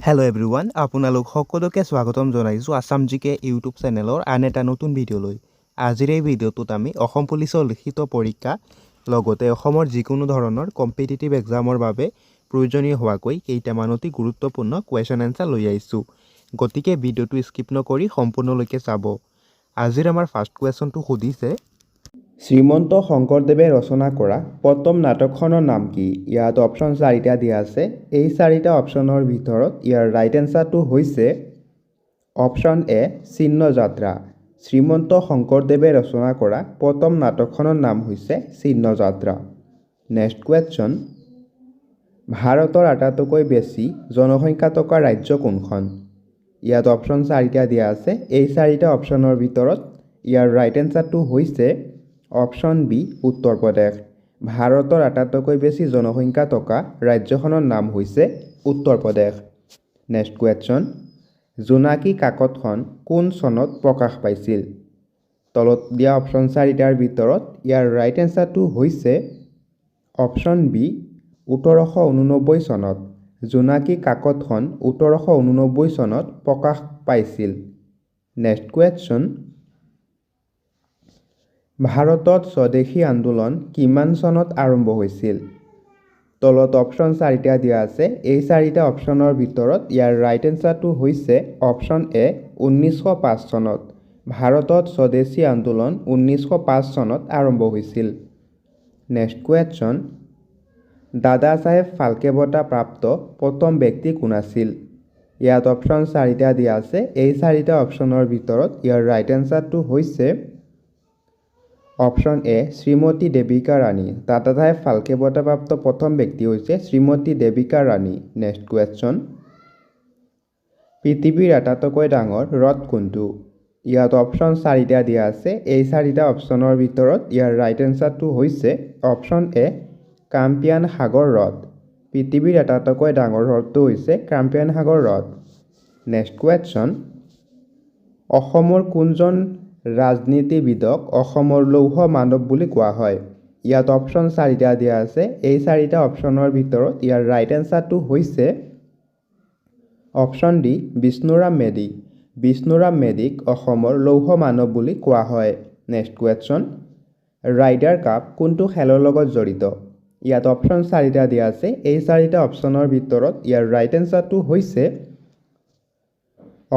Hello' everyone, আপোনালোক সকলোকে স্বাগতম জনাইছোঁ আছাম জিকে ইউটিউব চেনেলৰ আন এটা নতুন ভিডিঅ'লৈ। আজিৰ এই ভিডিঅ'টোত আমি অসম পুলিচৰ লিখিত পৰীক্ষা লগতে অসমৰ যিকোনো ধৰণৰ কম্পিটিটিভ এক্সামৰ বাবে প্ৰয়োজনীয় হোৱাকৈ কেইটামান অতি গুৰুত্বপূৰ্ণ কুৱেশ্যন এনচাৰ লৈ আহিছোঁ। গতিকে ভিডিঅ'টো স্কিপ নকৰি সম্পূৰ্ণলৈকে চাব। আজিৰ আমাৰ ফাৰ্ষ্ট কুৱেশ্যনটো সুধিছে, শ্ৰীমন্ত শংকৰদেৱে ৰচনা কৰা প্ৰথম নাটকখনৰ নাম কি? ইয়াত অপশ্যন 4টা দিয়া আছে। এই 4টা অপশ্যনৰ ভিতৰত ইয়াৰ ৰাইট এনচাৰটো হৈছে অপশ্যন এ চিহ্নযাত্ৰা। শ্ৰীমন্ত শংকৰদেৱে ৰচনা কৰা প্ৰথম নাটকখনৰ নাম হৈছে চিহ্নযাত্ৰা। নেক্সট কুৱেশ্যন, ভাৰতৰ আটাইতকৈ বেছি জনসংখ্যা থকা ৰাজ্য কোনখন? ইয়াত অপশ্যন 4টা দিয়া আছে। এই 4টা অপশ্যনৰ ভিতৰত ইয়াৰ ৰাইট এনচাৰটো হৈছে অপশ্যন বি উত্তৰ প্ৰদেশ। ভাৰতৰ আটাইতকৈ বেছি জনসংখ্যা থকা ৰাজ্যখনৰ নাম হৈছে উত্তৰ প্ৰদেশ। নেক্সট কুৱেশ্যন, জোনাকী কাকতখন কোন চনত প্ৰকাশ পাইছিল? তলত দিয়া অপশ্যন 4টাৰ ভিতৰত ইয়াৰ ৰাইট এনচাৰটো হৈছে অপশ্যন বি 1889 চনত। জোনাকী কাকতখন 1889 চনত প্ৰকাশ পাইছিল। নেক্সট কুৱেশ্যন, ভাৰতত স্বদেশী আন্দোলন কিমান চনত আৰম্ভ হৈছিল? তলত অপশ্যন 4টা দিয়া আছে। এই 4টা অপশ্যনৰ ভিতৰত ইয়াৰ ৰাইট এনচাৰটো হৈছে অপশ্যন এ 1905 চনত। ভাৰতত স্বদেশী আন্দোলন 1905 চনত আৰম্ভ হৈছিল। নেক্সট কুৱেশ্যন, দাদা চাহেব ফাল্কে বঁটা প্ৰাপ্ত প্ৰথম ব্যক্তি কোন আছিল? ইয়াত অপশ্যন 4টা দিয়া আছে। এই 4টা অপশ্যনৰ ভিতৰত ইয়াৰ ৰাইট এনচাৰটো হৈছে অপশ্যন এ শ্ৰীমতী দেৱিকা ৰাণী। দাদা চাহেব ফাল্কে বঁটা প্ৰাপ্ত প্ৰথম ব্যক্তি হৈছে শ্ৰীমতী দেৱিকা ৰাণী। নেক্সট কুৱেশ্যন, পৃথিৱীৰ আটাইতকৈ ডাঙৰ হ্ৰদ কোনটো? ইয়াত অপশ্যন 4টা দিয়া আছে। এই 4টা অপশ্যনৰ ভিতৰত ইয়াৰ ৰাইট এনচাৰটো হৈছে অপশ্যন এ কাস্পিয়ান সাগৰ হ্ৰদ। পৃথিৱীৰ আটাইতকৈ ডাঙৰ হ্ৰদটো হৈছে কাস্পিয়ান সাগৰ হ্ৰদ। নেক্সট কুৱেশ্যন, অসমৰ কোনজন ৰাজনীতিবিদক অসমৰ লৌহ মানৱ বুলি কোৱা হয়? ইয়াত অপশ্যন 4টা দিয়া আছে। এই 4টা অপশ্যনৰ ভিতৰত ইয়াৰ ৰাইট এনচাৰটো হৈছে অপশ্যন ডি বিষ্ণুৰাম মেধি। বিষ্ণুৰাম মেধিক অসমৰ লৌহ মানৱ বুলি কোৱা হয়। নেক্সট কুৱেশ্যন, ৰাইডাৰ কাপ কোনটো খেলৰ লগত জড়িত? ইয়াত অপশ্যন 4টা দিয়া আছে। এই 4টা অপশ্যনৰ ভিতৰত ইয়াৰ ৰাইট এনচাৰটো হৈছে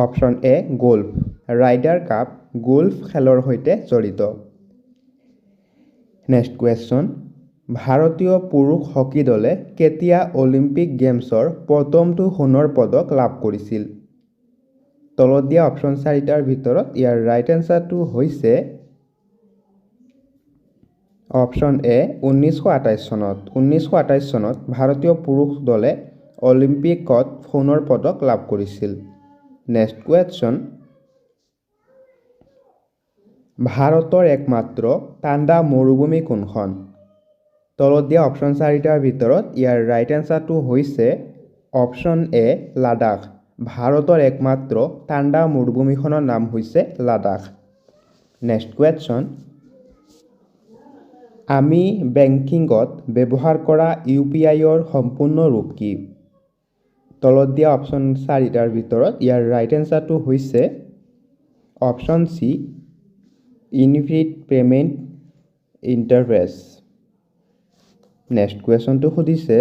option A golf. Rider cup golf খেলৰ সৈতে জড়িত। নেক্সট কুৱেশ্যন, ভাৰতীয় পুৰুষ হকী দলে কেতিয়া অলিম্পিক গেমছৰ প্ৰথমটো সোণৰ পদক লাভ কৰিছিল? তলত দিয়া অপশ্যন 4টাৰ ভিতৰত ইয়াৰ ৰাইট এনচাৰটো হৈছে অপশ্যন এ 1928 চনত। 1928 চনত ভাৰতীয় পুৰুষ দলে অলিম্পিকত সোণৰ পদক লাভ কৰিছিল। নেক্সট কুৱেশ্যন, ভাৰতৰ একমাত্ৰ ঠাণ্ডা মৰুভূমি কোনখন? তলত দিয়া অপশ্যন 4টাৰ ভিতৰত ইয়াৰ ৰাইট এনচাৰটো হৈছে অপশ্যন এ লাডাখ। ভাৰতৰ একমাত্ৰ ঠাণ্ডা মৰুভূমিখনৰ নাম হৈছে লাডাখ। নেক্সট কুৱেশ্যন, আমি বেংকিঙত ব্যৱহাৰ কৰা UPIৰ সম্পূৰ্ণ ৰূপ কি? তলত দিয়া অপশ্যন 4টাৰ ভিতৰত ইয়াৰ ৰাইট এনচাৰটো হৈছে option C infinite payment interface. Next কুৱেশ্যনটো সুধিছে,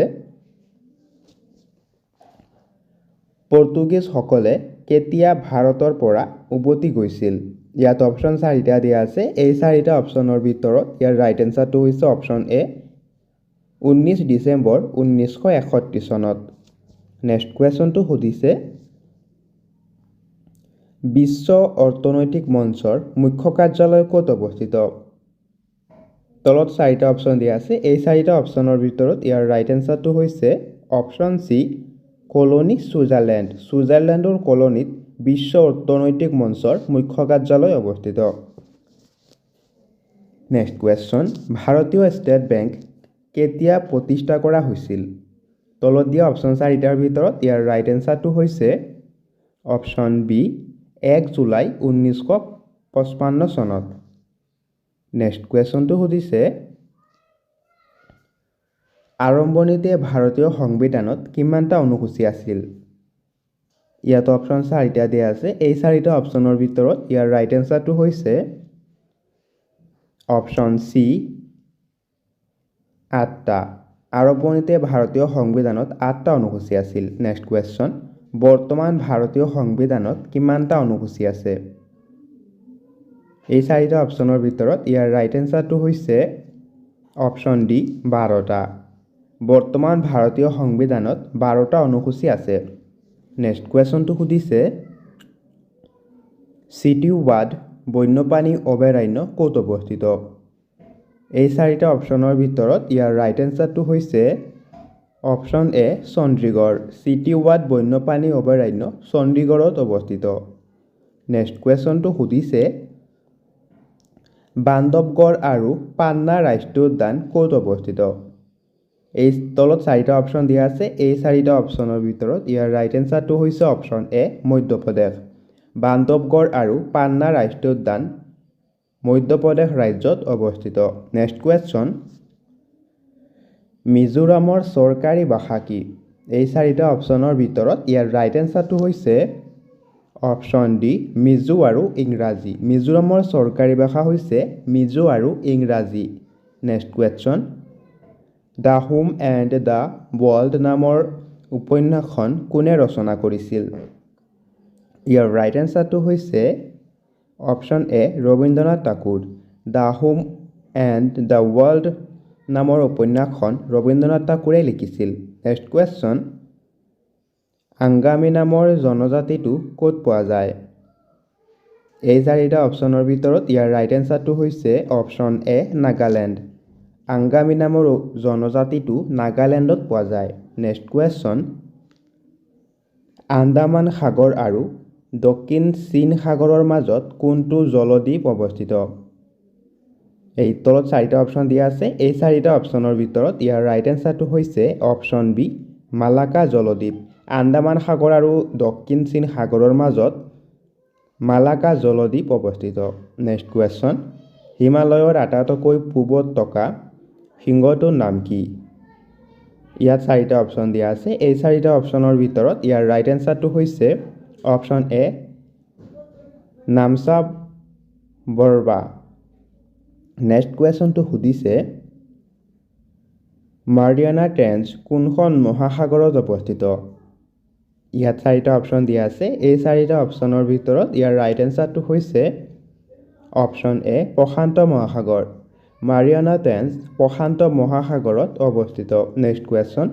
পৰ্তুগীজসকলে কেতিয়া ভাৰতৰ পৰা উভতি গৈছিল? ইয়াত অপশ্যন 4টা দিয়া আছে। এই 4টা অপশ্যনৰ ভিতৰত ইয়াৰ ৰাইট এনচাৰটো হৈছে অপশ্যন এ 19 ডিচেম্বৰ 1961 চনত। নেক্সট কুৱেশ্যনটো সুধিছে, বিশ্ব অৰ্থনৈতিক মঞ্চৰ মুখ্য কাৰ্যালয় ক'ত অৱস্থিত? তলত 4টা অপশ্যন দিয়া আছে। এই 4টা অপশ্যনৰ ভিতৰত ইয়াৰ ৰাইট এনচাৰটো হৈছে অপশ্যন চি কলনী ছুইজাৰলেণ্ড। ছুইজাৰলেণ্ডৰ কলনীত বিশ্ব অৰ্থনৈতিক মঞ্চৰ মুখ্য কাৰ্যালয় অৱস্থিত। নেক্সট কুৱেশ্যন, ভাৰতীয় ষ্টেট বেংক কেতিয়া প্ৰতিষ্ঠা কৰা হৈছিল? তলত দিয়া অপশ্যন 4টাৰ ভিতৰত ইয়াৰ ৰাইট এনচাৰটো হৈছে অপশ্যন বি 1 জুলাই 1955 চনত। নেক্সট কুৱেশ্যনটো সুধিছে, আৰম্ভণিতে ভাৰতীয় সংবিধানত কিমানটা অনুসূচী আছিল? ইয়াত অপশ্যন 4টা দিয়া আছে এই 4টা অপশ্যনৰ ভিতৰত ইয়াৰ ৰাইট এনসাৰটো হৈছে অপশ্যন সি 8টা আৰম্ভণিতে ভাৰতীয় সংবিধানত 8টা অনুসূচী আছিল নেক্সট কোৱেশ্চন বৰ্তমান ভাৰতীয় সংবিধানত কিমানটা অনুসূচী আছে এই 4টা অপশ্যনৰ ভিতৰত ইয়াৰ ৰাইট এনসাৰটো হৈছে অপশ্যন ডি 12টা বৰ্তমান ভাৰতীয় সংবিধানত 12টা অনুসূচী আছে নেক্সট কোৱেশ্চনটো সুধিছে চিটি ৱাড বন্যপ্ৰাণী অভয়াৰণ্য ক'ত অৱস্থিত এই 4টা অপশ্যনৰ ভিতৰত ইয়াৰ ৰাইট এনসাৰটো হৈছে option A Chandigarh city ward বন্যপ্ৰাণী অভয়াৰণ্য চণ্ডীগড়ত অৱস্থিত নেক্সট কোৱেশ্চনটো সুধিছে বান্ধৱগড় আৰু পান্না ৰাষ্ট্ৰীয় উদ্যান ক'ত অৱস্থিত এই তলত 4টা অপশ্যন দিয়া আছে এই 4টা অপশ্যনৰ ভিতৰত ইয়াৰ ৰাইট এনসাৰটো হৈছে অপশ্যন এ মধ্যপ্ৰদেশ বান্ধৱগড় আৰু পান্না ৰাষ্ট্ৰীয় উদ্যান মধ্যপ্ৰদেশ ৰাজ্যত অৱস্থিত নেক্সট কোৱেশ্চন মিজোৰামৰ চৰকাৰী ভাষা কি এই 4টা অপশ্যনৰ ভিতৰত ইয়াৰ ৰাইট এনসাৰটো হৈছে অপশ্যন ডি মিজো আৰু ইংৰাজী মিজোৰামৰ চৰকাৰী ভাষা হৈছে মিজো আৰু ইংৰাজী next question the home and the world নামৰ উপন্যাসখন কোনে ৰচনা কৰিছিল ইয়াৰ ৰাইট এনসাৰটো হৈছে option A Rabindranath Thakur the home and the world নামৰ উপন্যাসখন ৰবীন্দ্ৰনাথ ঠাকুৰে লিখিছিল নেক্সট কোৱেশ্চন আংগামী নামৰ জনজাতিটো ক'ত পোৱা যায় এই 4টা অপশ্যনৰ ভিতৰত ইয়াৰ ৰাইট এনসাৰটো হৈছে অপশ্যন এ নাগালেণ্ড আংগামী নামৰ জনজাতিটো নাগালেণ্ডত পোৱা যায় নেক্সট কোৱেশ্চন আন্দামান সাগৰ আৰু দক্ষিণ চীন সাগৰৰ মাজত কোনটো জলদ্বীপ অৱস্থিত এই তলত 4টা অপশ্যন দিয়া আছে এই 4টা অপশ্যনৰ ভিতৰত ইয়াৰ ৰাইট এনসাৰটো হৈছে অপশ্যন বি মালাকা জলদ্বীপ আন্দামান সাগৰ আৰু দক্ষিণ চীন সাগৰৰ মাজত মালাকা জলদ্বীপ অৱস্থিত নেক্সট কোৱেশ্চন হিমালয়ৰ আটাইতকৈ পূবত থকা সিংহটোৰ নাম কি ইয়াত 4টা অপশ্যন দিয়া আছে এই 4টা অপশ্যনৰ ভিতৰত ইয়াৰ ৰাইট এনসাৰটো হৈছে অপশ্যন এ নামচা বৰবা নেক্সট কুৱেশ্যনটো সুধিছে মাৰিয়ানা ট্ৰেঞ্চ কোনখন মহাসাগৰত অৱস্থিত ইয়াত 4টা অপশ্যন দিয়া আছে এই 4টা অপশ্যনৰ ভিতৰত ইয়াৰ ৰাইট এনসাৰটো হৈছে অপশ্যন এ প্ৰশান্ত মহাসাগৰ মাৰিয়ানা ট্ৰেঞ্চ প্ৰশান্ত মহাসাগৰত অৱস্থিত নেক্সট কুৱেশ্যন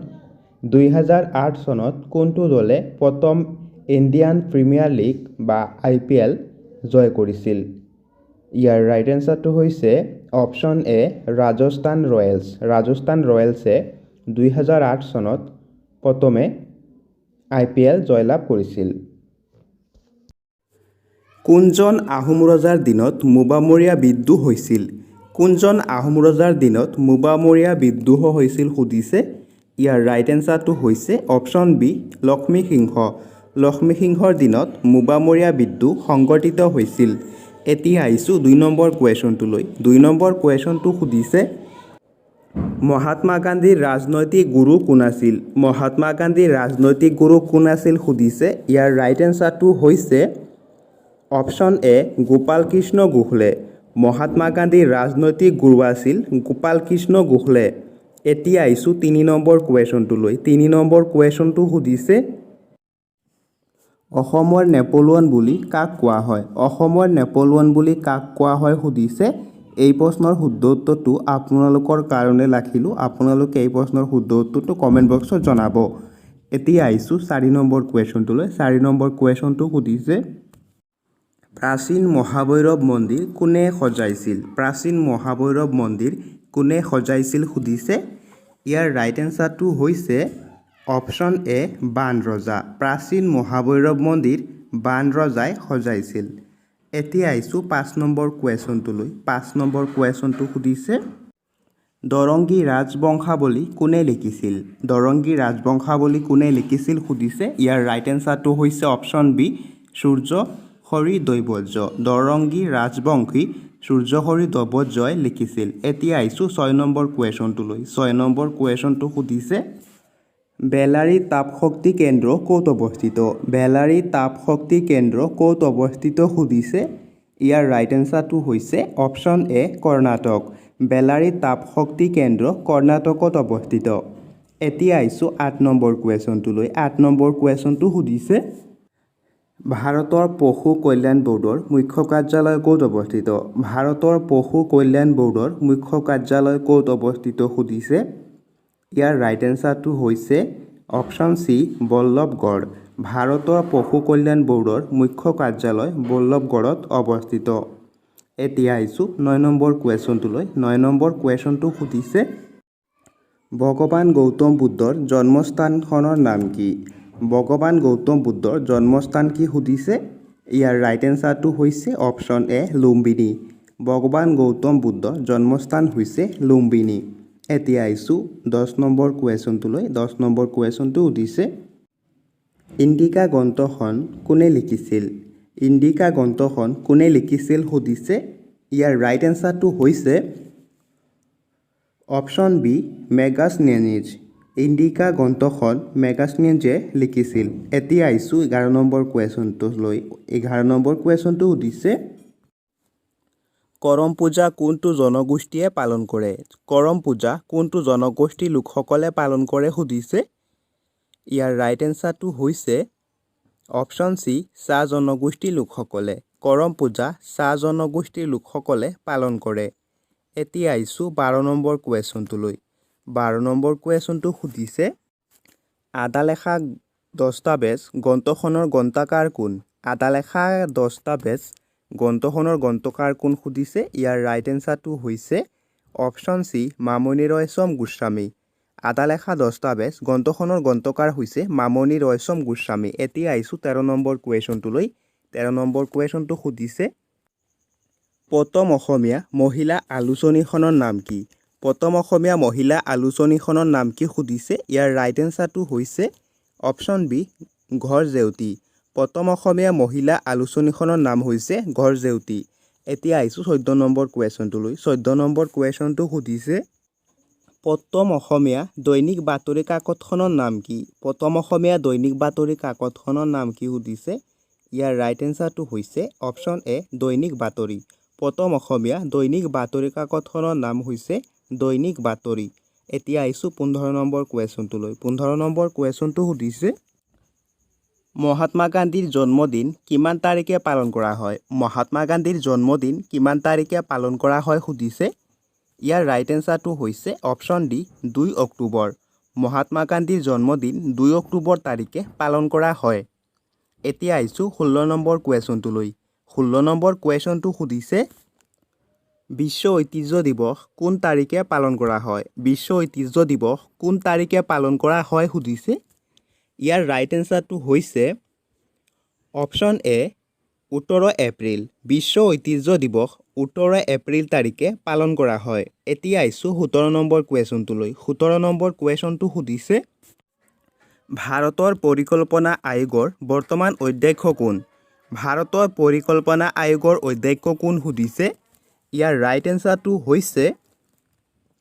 2008 চনত কোনটো দলে প্ৰথম ইণ্ডিয়ান প্ৰিমিয়াৰ লীগ বা IPL জয় কৰিছিল ইয়াৰ ৰাইট এনসাৰটো হৈছে অপশ্যন এ ৰাজস্থান ৰয়েলছে 2008 চনত প্ৰথমে IPL জয়লাভ কৰিছিল কোনজন আহোম ৰজাৰ দিনত মুবামৰীয়া বিদ্ৰোহ হৈছিল কোনজন আহোম ৰজাৰ দিনত মুবামৰীয়া বিদ্ৰোহ হৈছিল সুধিছে ইয়াৰ ৰাইট এনসাৰটো হৈছে অপশ্যন বি লক্ষ্মী সিংহৰ দিনত মুবামৰীয়া বিদ্ৰোহ সংগঠিত হৈছিল এতিয়া আহিছোঁ 2 নম্বৰ কুৱেশ্যনটোলৈ 2 নম্বৰ কুৱেশ্যনটো সুধিছে মহাত্মা গান্ধীৰ ৰাজনৈতিক গুৰু কোন আছিল মহাত্মা গান্ধীৰ ৰাজনৈতিক গুৰু কোন আছিল সুধিছে ইয়াৰ ৰাইট এনসাৰটো হৈছে অপশ্যন এ গোপাল কৃষ্ণ গোখলে মহাত্মা গান্ধীৰ ৰাজনৈতিক গুৰু আছিল গোপাল কৃষ্ণ গোখলে এতিয়া আহিছোঁ 3 নম্বৰ কুৱেশ্যনটোলৈ 3 নম্বৰ কুৱেশ্যনটো সুধিছে অসমৰ নেপোলিয়ন বুলি কাক কোৱা হয় অসমৰ নেপোলিয়ন বুলি কাক কোৱা হয় সুধিছে এই প্ৰশ্নৰ শুদ্ধ উত্তৰটো আপোনালোকৰ কাৰণে ৰাখিলোঁ আপোনালোকে এই প্ৰশ্নৰ শুদ্ধ উত্তৰটো কমেণ্ট বক্সত জনাব এতিয়া আহিছোঁ 4 নম্বৰ কুৱেশ্যনটোলৈ 4 নম্বৰ কুৱেশ্যনটো সুধিছে প্ৰাচীন মহাভৈৰৱ মন্দিৰ কোনে সজাইছিল সুধিছে ইয়াৰ ৰাইট এনসাৰটো হৈছে অপশ্যন এ বান ৰজা প্ৰাচীন মহাভৈৰৱ মন্দিৰ বান ৰজাই সজাইছিল এতিয়া আহিছোঁ 5 নম্বৰ কুৱেশ্যনটোলৈ 5 নম্বৰ কুৱেশ্যনটো সুধিছে দৰংগী ৰাজবংশাৱলী কোনে লিখিছিল সুধিছে ইয়াৰ ৰাইট এনসাৰটো হৈছে অপশ্যন বি সূৰ্যহৰি দৈৱৰ্য দৰংগী ৰাজবংশী সূৰ্যহৰি দৈৱৰ্যই লিখিছিল এতিয়া আহিছোঁ 6 নম্বৰ কুৱেশ্যনটোলৈ 6 নম্বৰ কুৱেশ্যনটো সুধিছে বেলাৰী তাপশক্তি কেন্দ্ৰ ক'ত অৱস্থিত? বেলাৰী তাপশক্তি কেন্দ্ৰ ক'ত অৱস্থিত সুধিছে। ইয়াৰ ৰাইট এনচাৰটো হৈছে অপশ্যন এ কৰ্ণাটক। বেলাৰী তাপশক্তি কেন্দ্ৰ কৰ্ণাটকত অৱস্থিত। এতিয়া আহিছোঁ 8 নম্বৰ কুৱেশ্যনটোলৈ। 8 নম্বৰ কুৱেশ্যনটো সুধিছে ভাৰতৰ পশু কল্যাণ বৰ্ডৰ মুখ্য কাৰ্যালয় ক'ত অৱস্থিত? ভাৰতৰ পশু কল্যাণ বৰ্ডৰ মুখ্য কাৰ্যালয় ক'ত অৱস্থিত সুধিছে। ইয়াৰ ৰাইট এনচাৰটো হৈছে অপশ্যন চি বল্লভগড়। ভাৰতৰ পশু কল্যাণ বৰ্ডৰ মুখ্য কাৰ্যালয় বল্লভগড়ত অৱস্থিত। এতিয়া আহিছোঁ 9 নম্বৰ কুৱেশ্যনটোলৈ। 9 নম্বৰ কুৱেশ্যনটো সুধিছে ভগৱান গৌতম বুদ্ধৰ জন্মস্থানখনৰ নাম কি? ভগৱান গৌতম বুদ্ধৰ জন্মস্থান কি সুধিছে। ইয়াৰ ৰাইট এনচাৰটো হৈছে অপশ্যন এ লুম্বিনী। ভগৱান গৌতম বুদ্ধৰ জন্মস্থান হৈছে লুম্বিনী। এতিয়া আহিছোঁ 10 নম্বৰ কুৱেশ্যনটোলৈ। 10 নম্বৰ কুৱেশ্যনটো সুধিছে ইণ্ডিকা গ্ৰন্থখন কোনে লিখিছিল? ইণ্ডিকা গ্ৰন্থখন কোনে লিখিছিল সুধিছে। ইয়াৰ ৰাইট এনচাৰটো হৈছে অপশ্যন বি মেগাস্থেনিজ। ইণ্ডিকা গ্ৰন্থখন মেগাস্থেনিজে লিখিছিল। এতিয়া আহিছোঁ 11 নম্বৰ কুৱেশ্যনটোলৈ। 11 নম্বৰ কুৱেশ্যনটো সুধিছে কৰম পূজা কোনটো জনগোষ্ঠীয়ে পালন কৰে? কৰম পূজা কোনটো জনগোষ্ঠীৰ লোকসকলে পালন কৰে সুধিছে। ইয়াৰ ৰাইট এনচাৰটো হৈছে অপশ্যন চি চাহ জনগোষ্ঠীৰ লোকসকলে। কৰম পূজা চাহ জনগোষ্ঠীৰ লোকসকলে পালন কৰে। এতিয়া আহিছোঁ 12 নম্বৰ কুৱেশ্যনটোলৈ। 12 নম্বৰ কুৱেশ্যনটো সুধিছে আদালেখা দস্তাবেজ গ্ৰন্থখনৰ গ্ৰন্থকাৰ কোন? আদালেখা দস্তাবেজ গ্ৰন্থখনৰ গ্ৰন্থকাৰ কোন সুধিছে। ইয়াৰ ৰাইট এনচাৰটো হৈছে অপশ্যন চি মামণি ৰয়ছম গোস্বামী। আদালেখা দস্তাবেজ গ্ৰন্থখনৰ গ্ৰন্থকাৰ হৈছে মামণি ৰয়ছম গোস্বামী। এতিয়া আহিছোঁ 13 নম্বৰ কুৱেশ্যনটোলৈ। 13 নম্বৰ কুৱেশ্যনটো সুধিছে প্ৰথম অসমীয়া মহিলা আলোচনীখনৰ নাম কি? প্ৰথম অসমীয়া মহিলা আলোচনীখনৰ নাম কি সুধিছে। ইয়াৰ ৰাইট এনচাৰটো হৈছে অপশ্যন বি ঘৰ জেউতী। প্ৰথম অসমীয়া মহিলা আলোচনীখনৰ নাম হৈছে ঘৰ জেউতী। এতিয়া আহিছোঁ 14 নম্বৰ কুৱেশ্যনটোলৈ। 14 নম্বৰ কুৱেশ্যনটো সুধিছে প্ৰথম অসমীয়া দৈনিক বাতৰি কাকতখনৰ নাম কি? প্ৰথম অসমীয়া দৈনিক বাতৰি কাকতখনৰ নাম কি সুধিছে। ইয়াৰ ৰাইট এনচাৰটো হৈছে অপশ্যন এ দৈনিক বাতৰি। প্ৰথম অসমীয়া দৈনিক বাতৰি কাকতখনৰ নাম হৈছে দৈনিক বাতৰি। এতিয়া আহিছোঁ 15 নম্বৰ কুৱেশ্যনটোলৈ। 15 নম্বৰ কুৱেশ্যনটো সুধিছে মহাত্মা গান্ধীৰ জন্মদিন কিমান তাৰিখে পালন কৰা হয়? মহাত্মা গান্ধীৰ জন্মদিন কিমান তাৰিখে পালন কৰা হয় সুধিছে। ইয়াৰ ৰাইট এনচাৰটো হৈছে অপশ্যন ডি 2 অক্টোবৰ। মহাত্মা গান্ধীৰ জন্মদিন 2 অক্টোবৰ তাৰিখে পালন কৰা হয়। এতিয়া আহিছোঁ 16 নম্বৰ কুৱেশ্যনটোলৈ। 16 নম্বৰ কুৱেশ্যনটো সুধিছে বিশ্ব ঐতিহ্য দিৱস কোন তাৰিখে পালন কৰা হয়? বিশ্ব ঐতিহ্য দিৱস কোন তাৰিখে পালন কৰা হয় সুধিছে। ইয়াৰ ৰাইট এনচাৰটো হৈছে অপশ্যন এ 17 এপ্ৰিল। বিশ্ব ঐতিহ্য দিৱস 17 এপ্ৰিল তাৰিখে পালন কৰা হয়। এতিয়া আহিছোঁ 17 নম্বৰ কুৱেশ্যনটোলৈ। 17 নম্বৰ কুৱেশ্যনটো সুধিছে ভাৰতৰ পৰিকল্পনা আয়োগৰ বৰ্তমান অধ্যক্ষ কোন? ভাৰতৰ পৰিকল্পনা আয়োগৰ অধ্যক্ষ কোন সুধিছে। ইয়াৰ ৰাইট এনচাৰটো হৈছে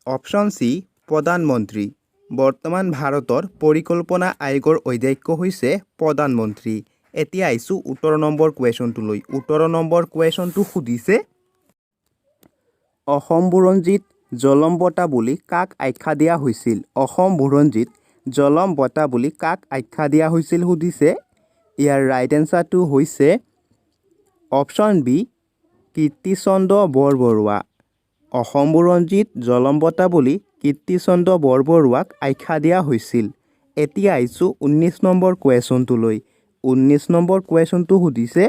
অপশ্যন চি প্ৰধানমন্ত্ৰী। বৰ্তমান ভাৰতৰ পৰিকল্পনা আয়োগৰ অধ্যক্ষ হৈছে প্ৰধানমন্ত্ৰী। এতিয়া আহিছোঁ 18 নম্বৰ কুৱেশ্যনটোলৈ। 18 নম্বৰ কুৱেশ্যনটো সুধিছে অসম বুৰঞ্জীত জলম বঁটা বুলি কাক আখ্যা দিয়া হৈছিল? অসম বুৰঞ্জীত জলম বঁটা বুলি কাক আখ্যা দিয়া হৈছিল সুধিছে। ইয়াৰ ৰাইট এনচাৰটো হৈছে অপশ্যন বি কীৰ্তিচন্দ্ৰ বৰবৰুৱা। অসম বুৰঞ্জীত জলম বঁটা বুলি কীৰ্তিচন্দ্ৰ বৰবৰুৱাক আখ্যা দিয়া হৈছিল। এতিয়া আহিছোঁ 19 নম্বৰ কুৱেশ্যনটোলৈ। 19 নম্বৰ কুৱেশ্যনটো সুধিছে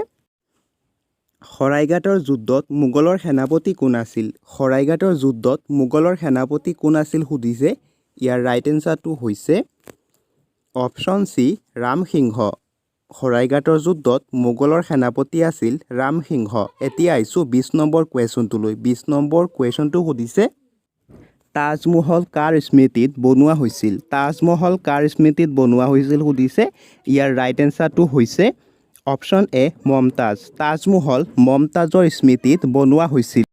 শৰাইঘাটৰ যুদ্ধত মোগলৰ সেনাপতি কোন আছিল? শৰাইঘাটৰ যুদ্ধত মোগলৰ সেনাপতি কোন আছিল সুধিছে। ইয়াৰ ৰাইট এনচাৰটো হৈছে অপশ্যন চি ৰামসিংহ। শৰাইঘাটৰ যুদ্ধত মোগলৰ সেনাপতি আছিল ৰামসিংহ। এতিয়া আহিছোঁ 20 নম্বৰ কুৱেশ্যনটোলৈ। 20 নম্বৰ কুৱেশ্যনটো সুধিছে তাজমহল কাৰ স্মৃতিত বনোৱা হৈছিল? তাজমহল কাৰ স্মৃতিত বনোৱা হৈছিল সুধিছে। ইয়াৰ ৰাইট এনচাৰটো হৈছে অপশ্যন এ মমতাজ। তাজমহল মমতাজৰ স্মৃতিত বনোৱা হৈছিল।